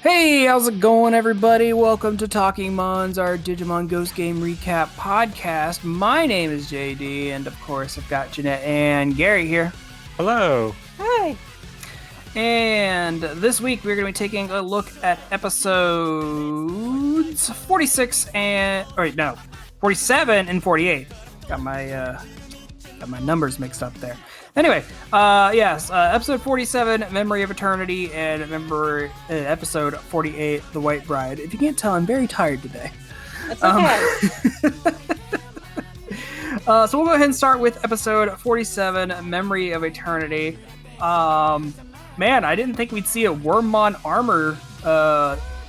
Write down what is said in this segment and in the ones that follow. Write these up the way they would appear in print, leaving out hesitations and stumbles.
Hey, how's it going, everybody? Welcome to Talking Mons, our Digimon Ghost Game Recap podcast. My name is JD, and of course, I've got Jeanette and Gary here. Hello. Hi. And this week, we're going to be taking a look at episodes 47 and 48. Got my numbers mixed up there. Anyway, episode 47, Memory of Eternity, and episode 48, The White Bride. If you can't tell, I'm very tired today. That's okay. So we'll go ahead and start with episode 47, Memory of Eternity. Man, I didn't think we'd see a Wormmon armor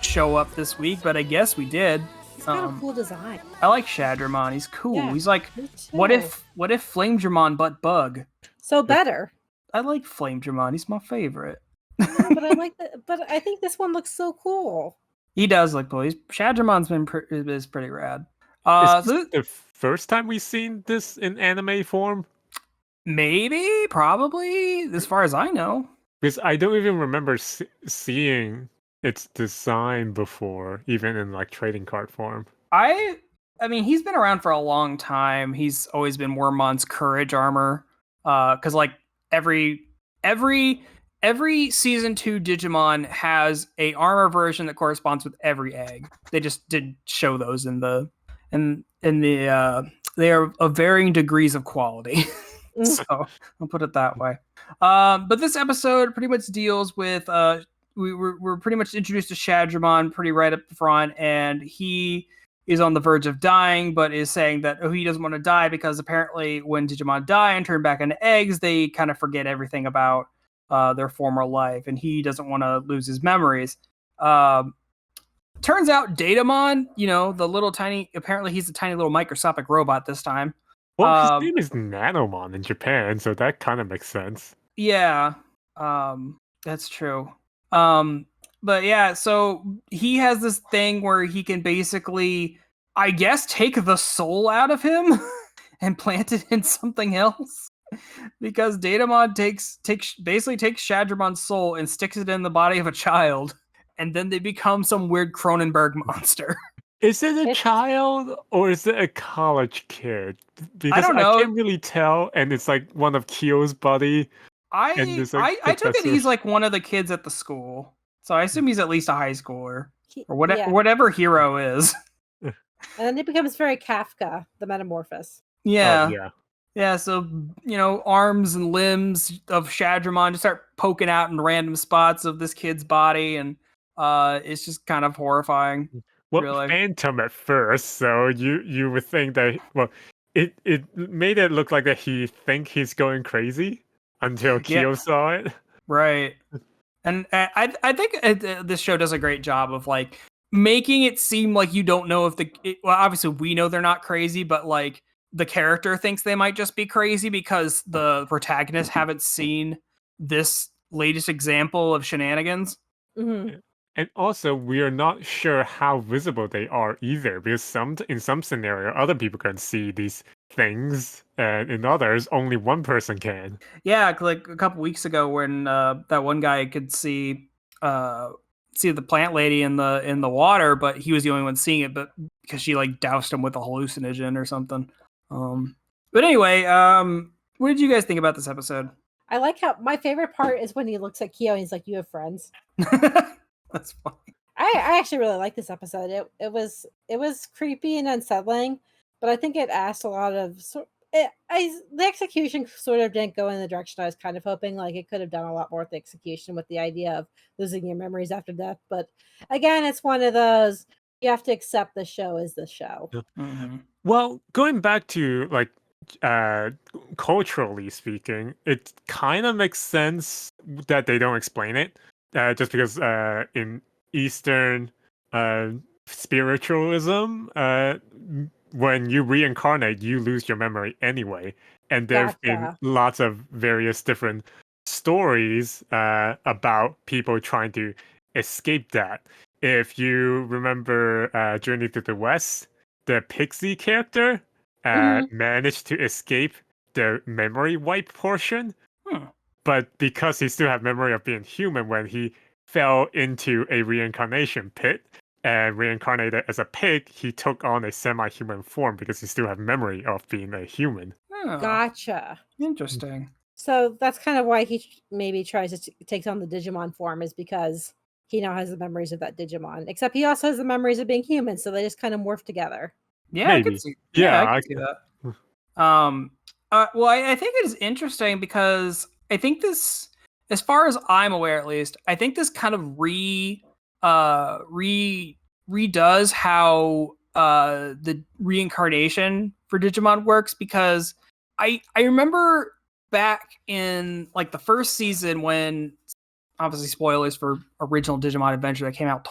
show up this week, but I guess we did. He's got a cool design. I like Shadramon. He's cool. Yeah, He's like, what if Flamedramon but Bug? So better. I like Flamedramon. He's my favorite. Yeah, but I like that. But I think this one looks so cool. He does look cool. Shadramon's is pretty rad. Is this the first time we've seen this in anime form? Maybe, probably, as far as I know. Because I don't even remember seeing its design before, even in like trading card form. I mean, he's been around for a long time. He's always been Wormmon's courage armor. Because like every season 2 Digimon has a armor version that corresponds with every egg. They just did show those in the they are of varying degrees of quality. So I'll put it that way. But this episode pretty much deals with we're pretty much introduced to Shadramon pretty right up front, and he is on the verge of dying, but is saying that he doesn't want to die because apparently when Digimon die and turn back into eggs, they kind of forget everything about their former life, and he doesn't want to lose his memories. Turns out Datamon, apparently he's a tiny little microscopic robot this time. Well, his name is Nanomon in Japan, so that kind of makes sense. Yeah, that's true. But yeah, so he has this thing where he can basically, I guess, take the soul out of him and plant it in something else. Because Datamon takes Shadramon's soul and sticks it in the body of a child, and then they become some weird Cronenberg'd monster. Is it a child or is it a college kid? Because I don't know. I can't really tell, and it's like one of Kyo's buddy. I took it he's like one of the kids at the school. So I assume he's at least a high schooler. Or whatever hero is. And then it becomes very Kafka, the Metamorphosis. Yeah. Oh, yeah. Yeah, so, arms and limbs of Shadramon just start poking out in random spots of this kid's body, and it's just kind of horrifying. Well, really. Phantom at first, so you would think that, well, it made it look like that he think he's going crazy until Kyo saw it. Right. And I think this show does a great job of like making it seem like you don't know if obviously we know they're not crazy, but like the character thinks they might just be crazy because the protagonists haven't seen this latest example of shenanigans. Mm-hmm. And also, we are not sure how visible they are either, because in some scenario, other people can see these things, and in others, only one person can. Yeah, like a couple weeks ago, when that one guy could see the plant lady in the water, but he was the only one seeing it, but because she like doused him with a hallucinogen or something. But anyway, what did you guys think about this episode? I like how my favorite part is when he looks at Kyo and he's like, "You have friends." That's funny. I actually really like this episode. It was creepy and unsettling, but I think it asked a lot of the execution sort of didn't go in the direction I was kind of hoping. Like it could have done a lot more with the execution with the idea of losing your memories after death. But again, it's one of those you have to accept the show is the show. Mm-hmm. Well, going back to like culturally speaking, it kind of makes sense that they don't explain it. Just because in Eastern spiritualism, when you reincarnate, you lose your memory anyway. And there have been lots of various different stories about people trying to escape that. If you remember Journey to the West, the Pixie character managed to escape the memory wipe portion. But because he still had memory of being human, when he fell into a reincarnation pit and reincarnated as a pig, he took on a semi-human form because he still had memory of being a human. Oh, Gotcha. interesting. So that's kind of why he maybe tries to take on the Digimon form, is because he now has the memories of that Digimon. Except he also has the memories of being human, so they just kind of morph together. Yeah, Maybe. I could see. Yeah, I could see that. Well, I think it is interesting because I think this, as far as I'm aware, at least, I think this kind of redoes how the reincarnation for Digimon works, because I remember back in like the first season when, obviously spoilers for original Digimon Adventure that came out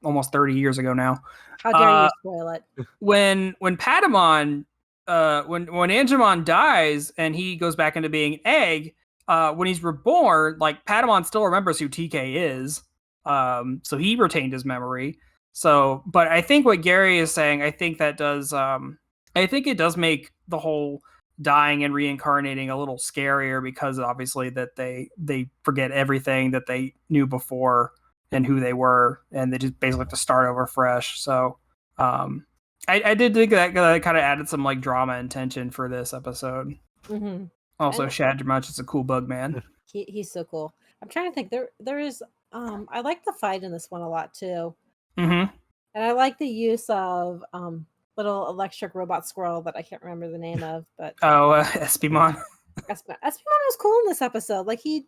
almost 30 years ago now. How dare you spoil it? When Patamon when Angemon dies and he goes back into being an egg, when he's reborn, like Patamon still remembers who TK is. So he retained his memory. So, but I think what Gary is saying, I think that does I think it does make the whole dying and reincarnating a little scarier, because obviously that they forget everything that they knew before and who they were, and they just basically have to start over fresh. So I did think that kind of added some like drama and tension for this episode. Mm-hmm. Also, Shadramach is a cool bug man. He's so cool. I'm trying to think. There is I like the fight in this one a lot too. Mm-hmm. And I like the use of little electric robot squirrel that I can't remember the name of, but Espimon. Espimon was cool in this episode. Like he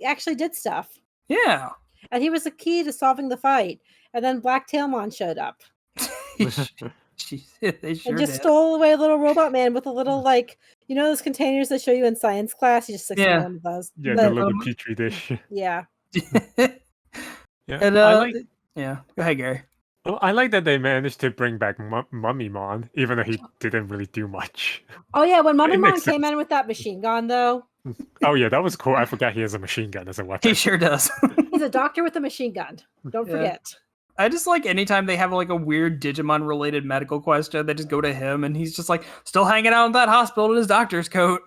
actually did stuff. Yeah. And he was the key to solving the fight. And then Black Tailmon showed up. They sure and just did. stole away a little robot man with a little, like, you know those containers they show you in science class? He just sticks in one of those. Yeah, the little petri dish. Yeah. Yeah. And, yeah. Go ahead, Gary. Well, I like that they managed to bring back Mummymon, even though he didn't really do much. Oh yeah, when Mummymon came in with that machine gun, though. Oh yeah, that was cool. I forgot he has a machine gun as a weapon. He sure does. He's a doctor with a machine gun. Don't forget. I just like anytime they have like a weird Digimon related medical question, they just go to him and he's just like still hanging out in that hospital in his doctor's coat.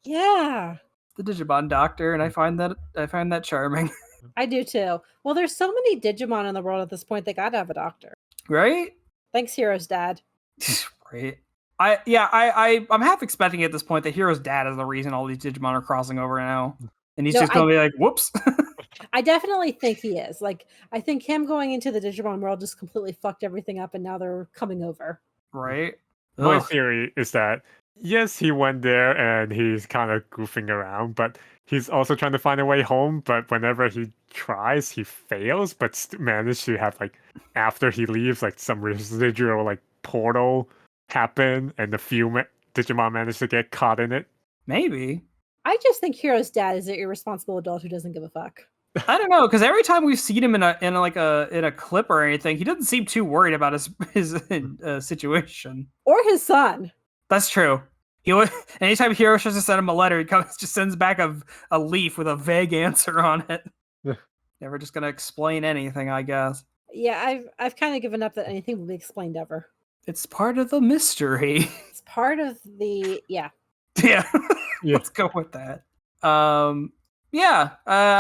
Yeah. The Digimon doctor, and I find that charming. I do too. Well, there's so many Digimon in the world at this point, they gotta have a doctor. Right? Thanks, Hero's dad. Right. I'm half expecting at this point that Hero's dad is the reason all these Digimon are crossing over now. And he's just gonna be like, whoops. I definitely think he is. Like, I think him going into the Digimon world just completely fucked everything up, and now they're coming over. Right? My theory is that, yes, he went there and he's kind of goofing around, but he's also trying to find a way home. But whenever he tries, he fails, but managed to have, like, after he leaves, like, some residual, like, portal happen, and the few Digimon managed to get caught in it. Maybe. I just think Hero's dad is an irresponsible adult who doesn't give a fuck. I don't know, because every time we've seen him in a clip or anything, he doesn't seem too worried about his situation. Or his son. That's true. Anytime Hero tries to send him a letter, he just sends back a leaf with a vague answer on it. Yeah. Never just gonna explain anything, I guess. Yeah, I've kind of given up that anything will be explained ever. It's part of the mystery. It's part of the Yeah. Let's go with that. I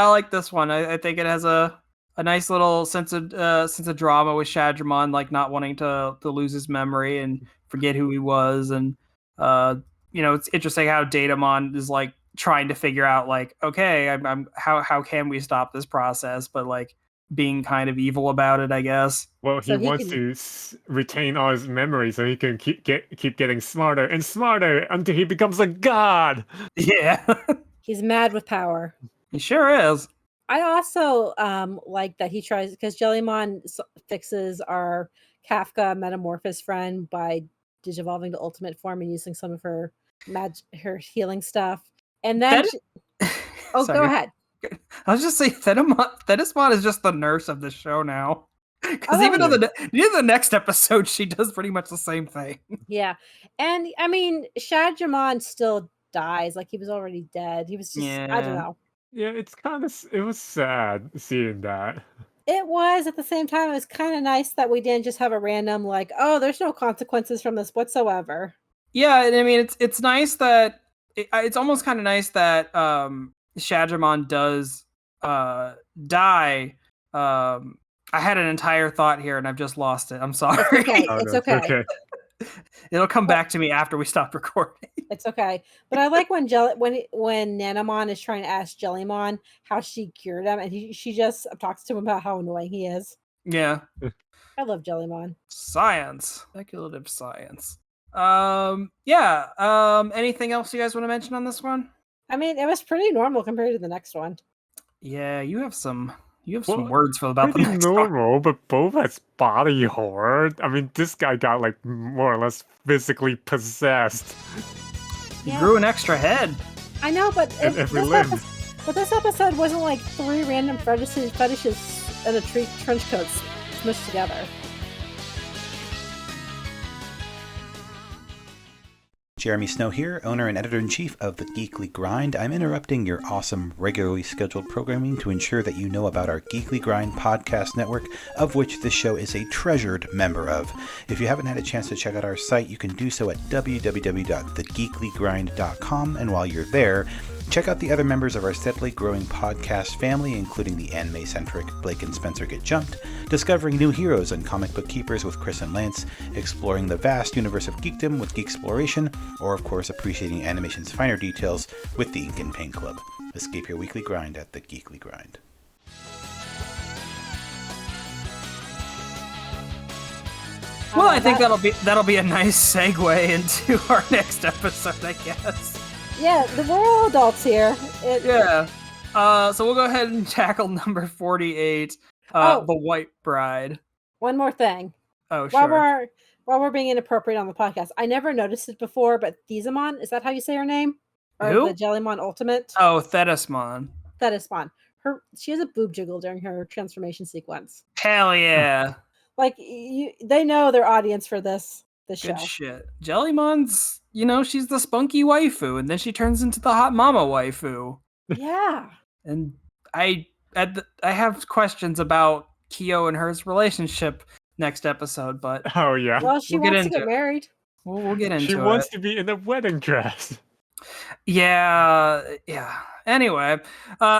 like this one. I think it has a nice little sense of drama with Shadramon, like not wanting to lose his memory and forget who he was, and it's interesting how Datamon is like trying to figure out, like, okay, I'm how can we stop this process, but like being kind of evil about it, I guess. Well, he wants to retain all his memories so he can keep getting smarter and smarter until he becomes a god. Yeah. He's mad with power. He sure is. I also like that he tries, because Jellymon fixes our Kafka metamorphosis friend by digivolving to ultimate form and using some of her healing stuff. And then go ahead. I was just saying, Thetismon is just the nurse of the show now. Because even though the next episode, she does pretty much the same thing. Yeah. And I mean, Shadramon still dies. Like, he was already dead. He was just, I don't know. Yeah, it was sad seeing that. It was. At the same time, it was kind of nice that we didn't just have a random, like, oh, there's no consequences from this whatsoever. Yeah, and I mean, it's nice that it's almost kind of nice that Shadramon does die. I had an entire thought here and I've just lost it. I'm sorry. It's okay. Oh, It's no, okay. It'll come back to me after we stop recording. It's okay. But I like when Nanamon is trying to ask Jellymon how she cured him, and she just talks to him about how annoying he is. Yeah. I love Jellymon. Science. Speculative science. Yeah. Anything else you guys want to mention on this one? I mean, it was pretty normal compared to the next one. Yeah, you have some words for about the Pretty next one. normal, but Boba's body horror. I mean, this guy got like more or less physically possessed. He grew an extra head. I know, but this episode wasn't like 3 random fetishes in a trench coat smushed together. Jeremy Snow here, owner and editor-in-chief of The Geekly Grind. I'm interrupting your awesome, regularly scheduled programming to ensure that you know about our Geekly Grind podcast network, of which this show is a treasured member of. If you haven't had a chance to check out our site, you can do so at www.thegeeklygrind.com, and while you're there, check out the other members of our steadily growing podcast family, including the anime-centric Blake and Spencer Get Jumped, discovering new heroes and comic book keepers with Chris and Lance, exploring the vast universe of geekdom with Geeksploration, or of course appreciating animation's finer details with the Ink and Paint Club. Escape your weekly grind at The Geekly Grind. Well, I think that'll be a nice segue into our next episode, I guess. Yeah, we're all adults here. Yeah. So we'll go ahead and tackle number 48, The White Bride. One more thing. Oh, sure. While we're being inappropriate on the podcast, I never noticed it before, but Digimon, is that how you say her name? Or Who? the Jellymon Ultimate? Oh, Thetismon. Thetismon. She has a boob jiggle during her transformation sequence. Hell yeah. Like, they know their audience for this show. Good shit. Jellymon's, she's the spunky waifu, and then she turns into the hot mama waifu. Yeah. And I have questions about Kyo and her's relationship next episode, but Oh yeah. Well, she wants to get married. We'll get into it. She wants to be in a wedding dress. Yeah. Anyway,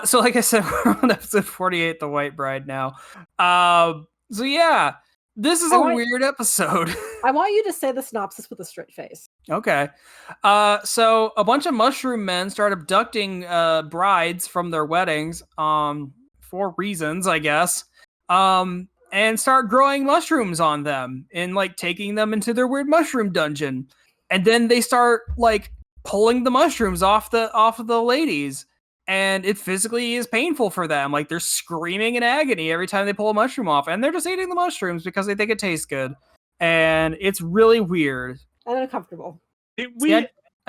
so like I said, we're on episode 48, The White Bride now. So yeah, this is a weird episode. I want you to say the synopsis with a straight face. Okay. So a bunch of mushroom men start abducting brides from their weddings for reasons, I guess. And start growing mushrooms on them and like taking them into their weird mushroom dungeon. And then they start like pulling the mushrooms off of the ladies, and it physically is painful for them. Like they're screaming in agony every time they pull a mushroom off, and they're just eating the mushrooms because they think it tastes good. And it's really weird and uncomfortable. I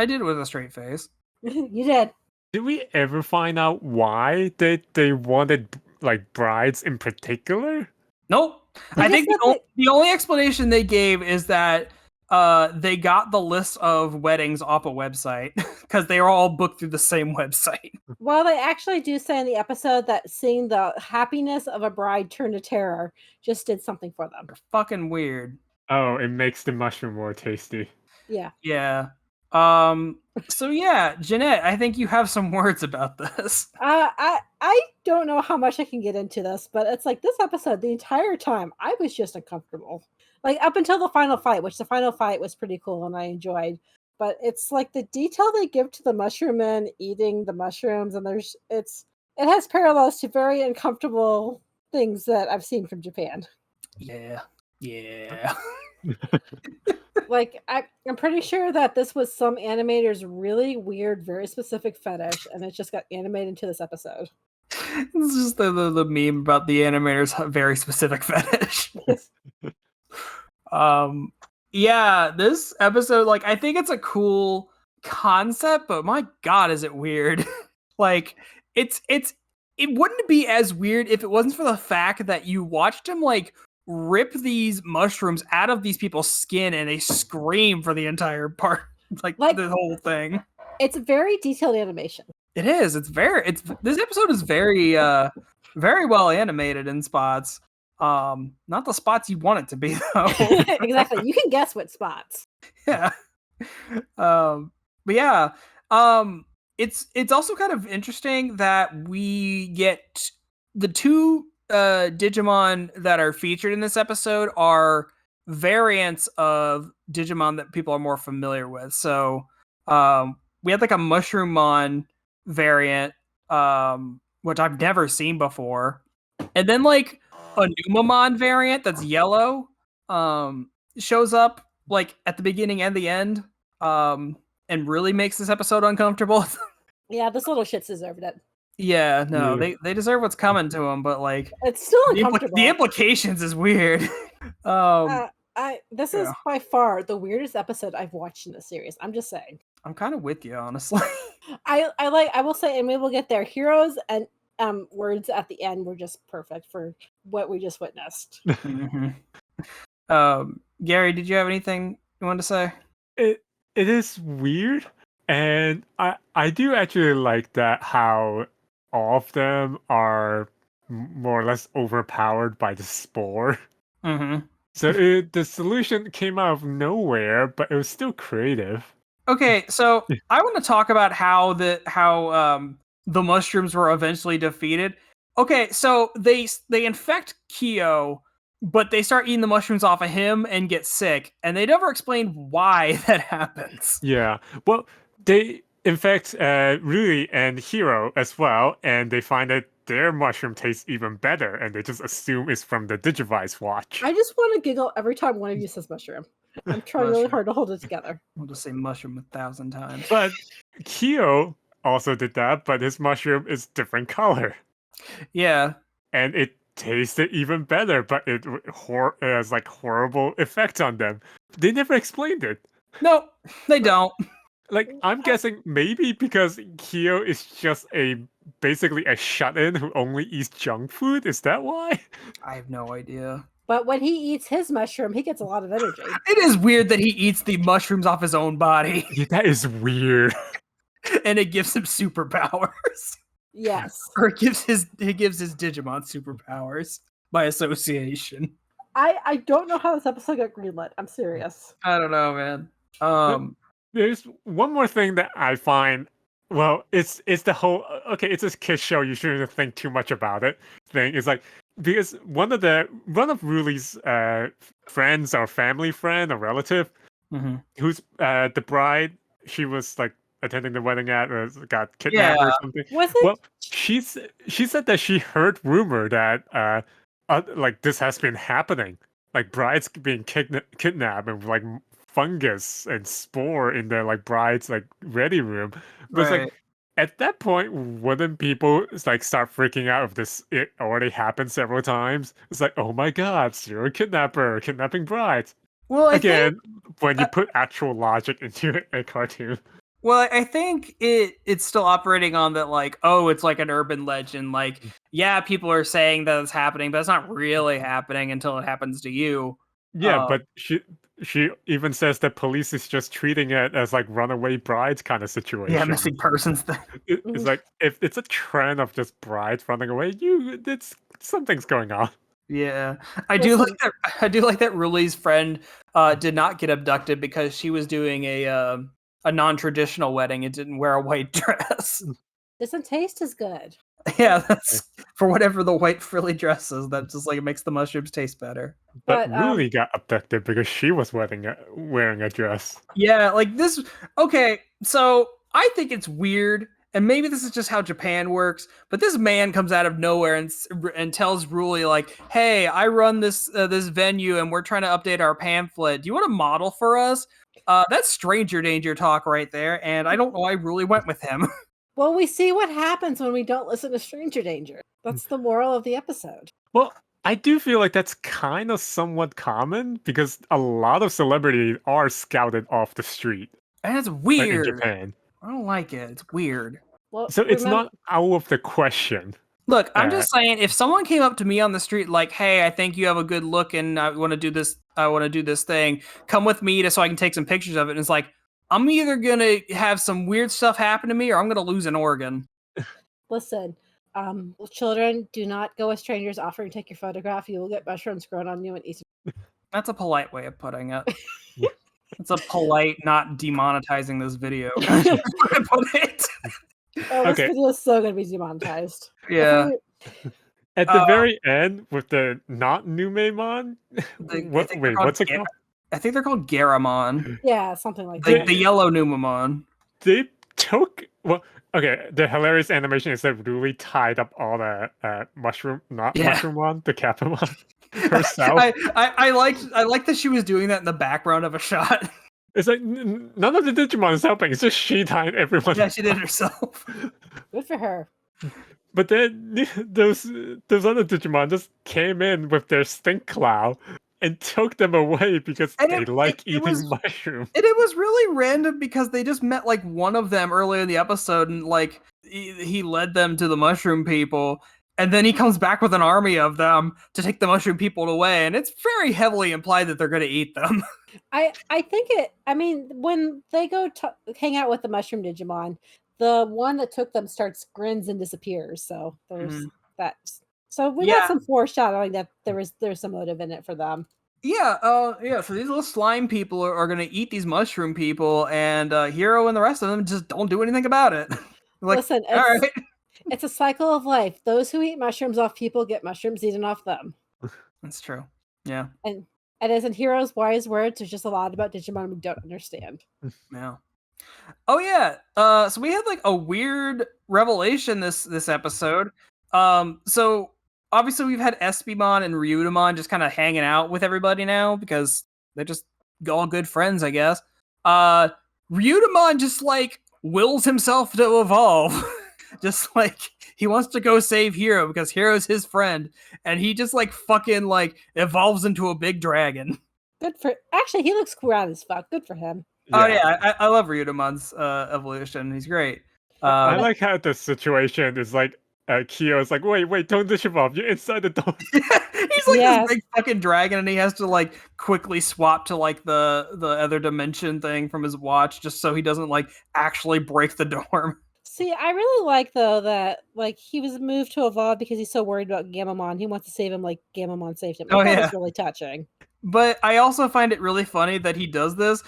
did it with a straight face. You did. Did we ever find out why they wanted like brides in particular? Nope. I think the only explanation they gave is that they got the list of weddings off a website because they are all booked through the same website. Well, they actually do say in the episode that seeing the happiness of a bride turn to terror just did something for them. They're fucking weird. Oh, it makes the mushroom more tasty. Yeah. Yeah. So yeah, Jeanette, I think you have some words about this. I don't know how much I can get into this, but it's like this episode, the entire time, I was just uncomfortable. Like up until the final fight, which the final fight was pretty cool and I enjoyed. But it's like the detail they give to the mushroom men eating the mushrooms, and it has parallels to very uncomfortable things that I've seen from Japan. Yeah. Like I'm pretty sure that this was some animator's really weird, very specific fetish, and it just got animated into this episode. It's just the meme about the animator's very specific fetish. Yeah, this episode, like, I think it's a cool concept, but my god, is it weird. Like, it wouldn't be as weird if it wasn't for the fact that you watched him like rip these mushrooms out of these people's skin and they scream for the entire part, like the whole thing. It's very detailed animation. It is. This episode is very very well animated in spots. Not the spots you want it to be though. Exactly. You can guess what spots. Yeah. But yeah. it's also kind of interesting that we get the two Digimon that are featured in this episode are variants of Digimon that people are more familiar with. So we had like a Mushroomon variant, which I've never seen before, and then like a Numamon variant that's yellow shows up like at the beginning and the end, and really makes this episode uncomfortable. Yeah, this little shits deserved it. Yeah, no, they deserve what's coming to them, but like it's still uncomfortable. The implications is weird. This is by far the weirdest episode I've watched in the series. I'm just saying. I'm kind of with you, honestly. I will say, and we will get there. Heroes and words at the end were just perfect for what we just witnessed. Mm-hmm. Gary, did you have anything you wanted to say? It is weird, and I do actually like that how all of them are more or less overpowered by the spore. Mm-hmm. So the solution came out of nowhere, but it was still creative. Okay, so I want to talk about how the mushrooms were eventually defeated. Okay, so they infect Kyo, but they start eating the mushrooms off of him and get sick, and they never explain why that happens. Yeah, well, they infect Rui and Hiro as well, and they find that their mushroom tastes even better, and they just assume it's from the Digivice watch. I just want to giggle every time one of you says mushroom. I'm trying really hard to hold it together. I'll just say mushroom 1,000 times. But Kyo also did that, but his mushroom is different color. Yeah. And it tasted even better, but it has like horrible effects on them. They never explained it. No, they don't. Like, I'm guessing maybe because Kyo is just basically a shut-in who only eats junk food. Is that why? I have no idea. But when he eats his mushroom, he gets a lot of energy. It is weird that he eats the mushrooms off his own body. Yeah, that is weird. And it gives him superpowers. Yes. Or it gives his Digimon superpowers by association. I don't know how this episode got greenlit. I'm serious. I don't know, man. There's one more thing that I find. Well, it's the whole okay. It's a kids show. You shouldn't think too much about it. Thing is like because one of Ruli's friends or family friend or relative, who's the bride. She was like attending the wedding got kidnapped or something. Was it? Well, she said that she heard rumor that like this has been happening. Like brides being kidnapped and like fungus and spore in their like bride's like ready room. But it's like at that point, wouldn't people like start freaking out if this it already happened several times? It's like, oh my god, serial kidnapper kidnapping brides. Well, again, when you put actual logic into a cartoon. Well, I think it's still operating on that, like, oh, it's like an urban legend. Like, yeah, people are saying that it's happening, but it's not really happening until it happens to you. Yeah, but she even says that police is just treating it as like runaway brides kind of situation. Yeah, missing persons thing. It's like if it's a trend of just brides running away, it's something's going on. Yeah, I do like that Ruli's friend did not get abducted because she was doing a non-traditional wedding and didn't wear a white dress. Doesn't taste as good. Yeah, that's for whatever the white frilly dress is. That just like it makes the mushrooms taste better. But Ruli got abducted because she was wearing a dress. Yeah, like this. Okay, so I think it's weird, and maybe this is just how Japan works. But this man comes out of nowhere and tells Ruli like, "Hey, I run this venue, and we're trying to update our pamphlet. Do you want to model for us?" That's stranger danger talk right there, and I don't know why Ruli went with him. Well, we see what happens when we don't listen to stranger danger. That's the moral of the episode. Well, I do feel like that's kind of somewhat common because a lot of celebrities are scouted off the street. And it's weird. Like in Japan. I don't like it. It's weird. Well, so it's not out of the question. Look, I'm just saying, if someone came up to me on the street like, "Hey, I think you have a good look, and I want to do this. I want to do this thing. Come with me so I can take some pictures of it." And it's like, I'm either gonna have some weird stuff happen to me, or I'm gonna lose an organ. Listen, children, do not go with strangers offering to take your photograph. You will get mushrooms grown on you and eat. That's a polite way of putting it. It's a polite, not demonetizing this video. I put it. Oh, this Okay. video is so gonna be demonetized. Yeah. At the very end, with the not Numemon, what's it called? I think they're called Garamon. Yeah, something like The that. yellow Numemon. They took okay. The hilarious animation is they really tied up all the mushroom one, the Capamon herself. I liked that she was doing that in the background of a shot. It's like none of the Digimon is helping. It's just she tied everyone. Yeah, she did it herself. Good for her. But then those other Digimon just came in with their stink cloud and took them away because they like eating mushrooms. And it was really random because they just met like one of them earlier in the episode, and like he led them to the mushroom people, and then he comes back with an army of them to take the mushroom people away, and it's very heavily implied that they're going to eat them. I think it. I mean, when they go hang out with the mushroom Digimon, the one that took them starts grins and disappears. So there's that. So we got some foreshadowing that there's some motive in it for them. Yeah, so these little slime people are going to eat these mushroom people, and Hero and the rest of them just don't do anything about it. Like, listen, all right. It's a cycle of life. Those who eat mushrooms off people get mushrooms eaten off them. That's true. Yeah. And as in Hero's wise words, there's just a lot about Digimon we don't understand. Yeah. Oh yeah. So we had like a weird revelation this episode. So obviously we've had Espimon and Ryudomon just kind of hanging out with everybody now because they're just all good friends, I guess. Ryudomon just like wills himself to evolve. Just like he wants to go save Hero because Hero's his friend, and he just like fucking like evolves into a big dragon. Actually, he looks rad as fuck. Good for him. Yeah. Oh yeah, I love Ryudomon's evolution. He's great. I like how the situation is like Kyo's like, wait, don't disevolve. You're inside the door. He's like this big fucking dragon, and he has to like quickly swap to like the other dimension thing from his watch just so he doesn't like actually break the dorm. See, I really like though that like he was moved to evolve because he's so worried about Gammamon. He wants to save him like Gammamon saved him. That was really touching. But I also find it really funny that he does this,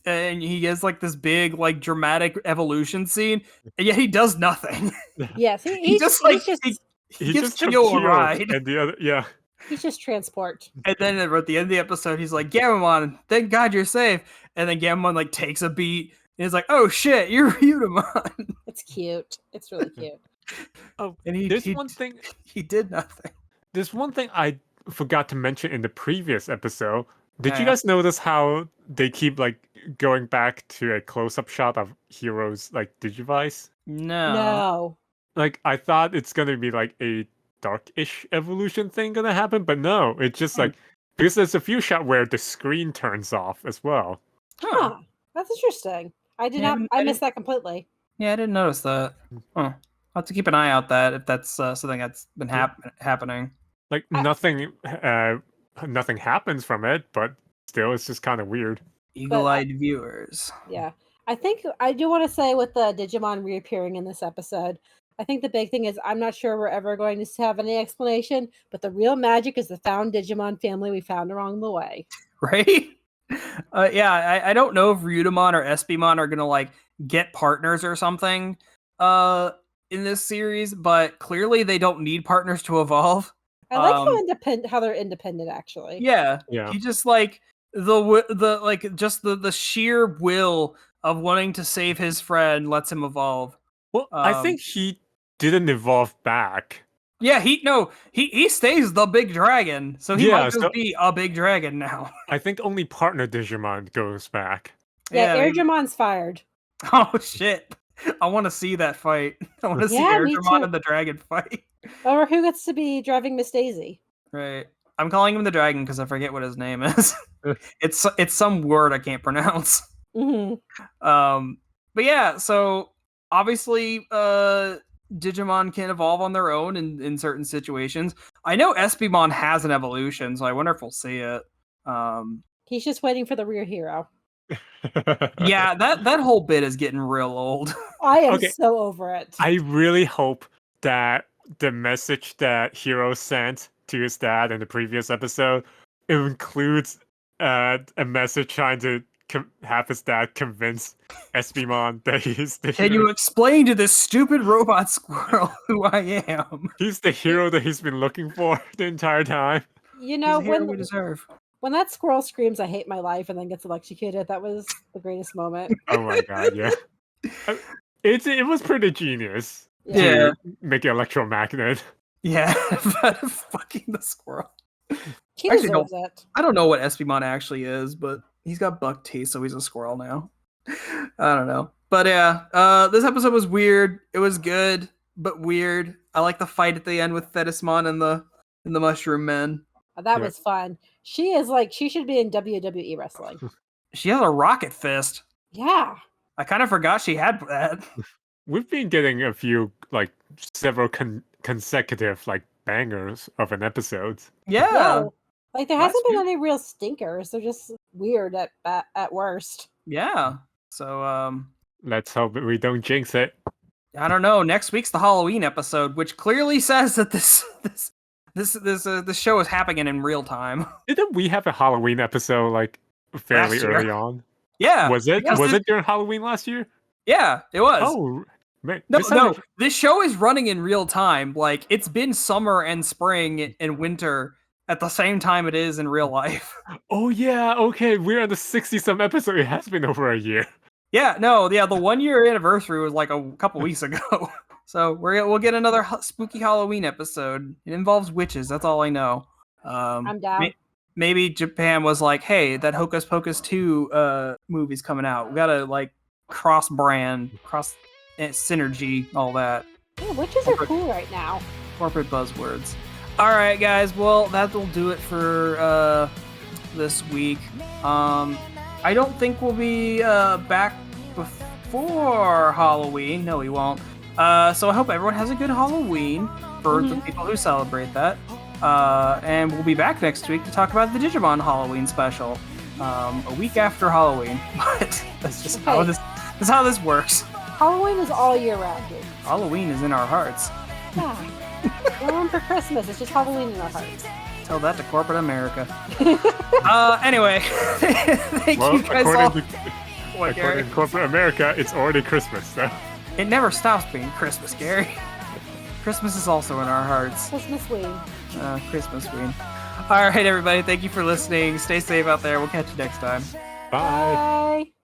and he has like this big, like dramatic evolution scene, and yet he does nothing. Yes, he just gets to go a ride, and the other, he's just transport. And then at the end of the episode, he's like, "Gammamon, thank God you're safe." And then Gammamon like takes a beat, and he's like, "Oh shit, you're Ryudomon." It's cute. It's really cute. Oh, and one thing he did nothing. There's one thing I forgot to mention in the previous episode. Did you guys notice how they keep like going back to a close-up shot of Hero's like Digivice? No. Like I thought it's gonna be like a dark-ish evolution thing gonna happen, but no, it's just like because there's a few shots where the screen turns off as well. Huh. That's interesting. I missed that completely. Yeah, I didn't notice that. Huh. I'll have to keep an eye out that if that's something that's been happening. Like nothing happens from it, but still, it's just kind of weird. Eagle-eyed viewers. Yeah, I think I do want to say with the Digimon reappearing in this episode, I think the big thing is I'm not sure we're ever going to have any explanation, but the real magic is the found Digimon family we found along the way. Right? I don't know if Ryudomon or Espimon are gonna like get partners or something in this series, but clearly they don't need partners to evolve. I like how they're independent actually. Yeah. He just like the sheer will of wanting to save his friend lets him evolve. Well, I think he didn't evolve back. Yeah, he stays the big dragon, so he might just be a big dragon now. I think only partner Digimon goes back. Yeah, Airdramon's fired. Oh shit! I want to see that fight. I want to see Airdragon and the dragon fight. Or who gets to be driving Miss Daisy? Right. I'm calling him the dragon because I forget what his name is. It's some word I can't pronounce. Mm-hmm. But yeah, so obviously, Digimon can evolve on their own in certain situations. I know Espimon has an evolution, so I wonder if we'll see it. He's just waiting for the rear hero. Yeah, that whole bit is getting real old. I am so over it. I really hope that the message that Hero sent to his dad in the previous episode includes a message trying to have his dad convince Espimon that he's the Can hero. you explain to this stupid robot squirrel who I am? He's the hero that he's been looking for the entire time. You He's know, the hero we deserve. when that squirrel screams, "I hate my life," and then gets electrocuted, that was the greatest moment. Oh my god, yeah. It was pretty genius Yeah. to make an electromagnet. Yeah, but fucking the squirrel. He Actually, deserves it. I don't know what Espimon actually is, but he's got buck teeth, so he's a squirrel now. I don't know. But yeah, this episode was weird. It was good, but weird. I like the fight at the end with Thetismon and the Mushroom Men. That was fun. She is like, she should be in WWE wrestling. She has a rocket fist. Yeah. I kind of forgot she had that. We've been getting a few, like, several consecutive, like, bangers of an episode. Yeah. Like, there hasn't been any real stinkers. They're just weird at worst. Yeah. So, let's hope that we don't jinx it. I don't know. Next week's the Halloween episode, which clearly says that this show is happening in real time. Didn't we have a Halloween episode, like, fairly early on? Yeah. Was it? Was it during Halloween last year? Yeah, it was. Oh, man. No. This show is running in real time. Like, it's been summer and spring and winter at the same time it is in real life. Oh, yeah. Okay. We're on the 60-some episode. It has been over a year. Yeah, no. Yeah, the 1 year anniversary was like a couple weeks ago. So we'll get another spooky Halloween episode. It involves witches. That's all I know. I'm down. Maybe Japan was like, hey, that Hocus Pocus 2 movie's coming out. We gotta, like, cross-brand, synergy, all that. Yeah, witches are cool right now. Corporate buzzwords. All right, guys. Well, that will do it for this week. I don't think we'll be back before Halloween. No, we won't. So I hope everyone has a good Halloween for the people who celebrate that. And we'll be back next week to talk about the Digimon Halloween special. A week after Halloween. But that's just how this works. Halloween is all year round, dude. Halloween is in our hearts. Yeah. We're on for Christmas. It's just Halloween in our hearts. Tell that to corporate America. Anyway, thank you guys all. According to corporate America, it's already Christmas, so. It never stops being Christmas, Gary. Christmas is also in our hearts. Christmas-ween. Christmas-ween. All right, everybody. Thank you for listening. Stay safe out there. We'll catch you next time. Bye. Bye.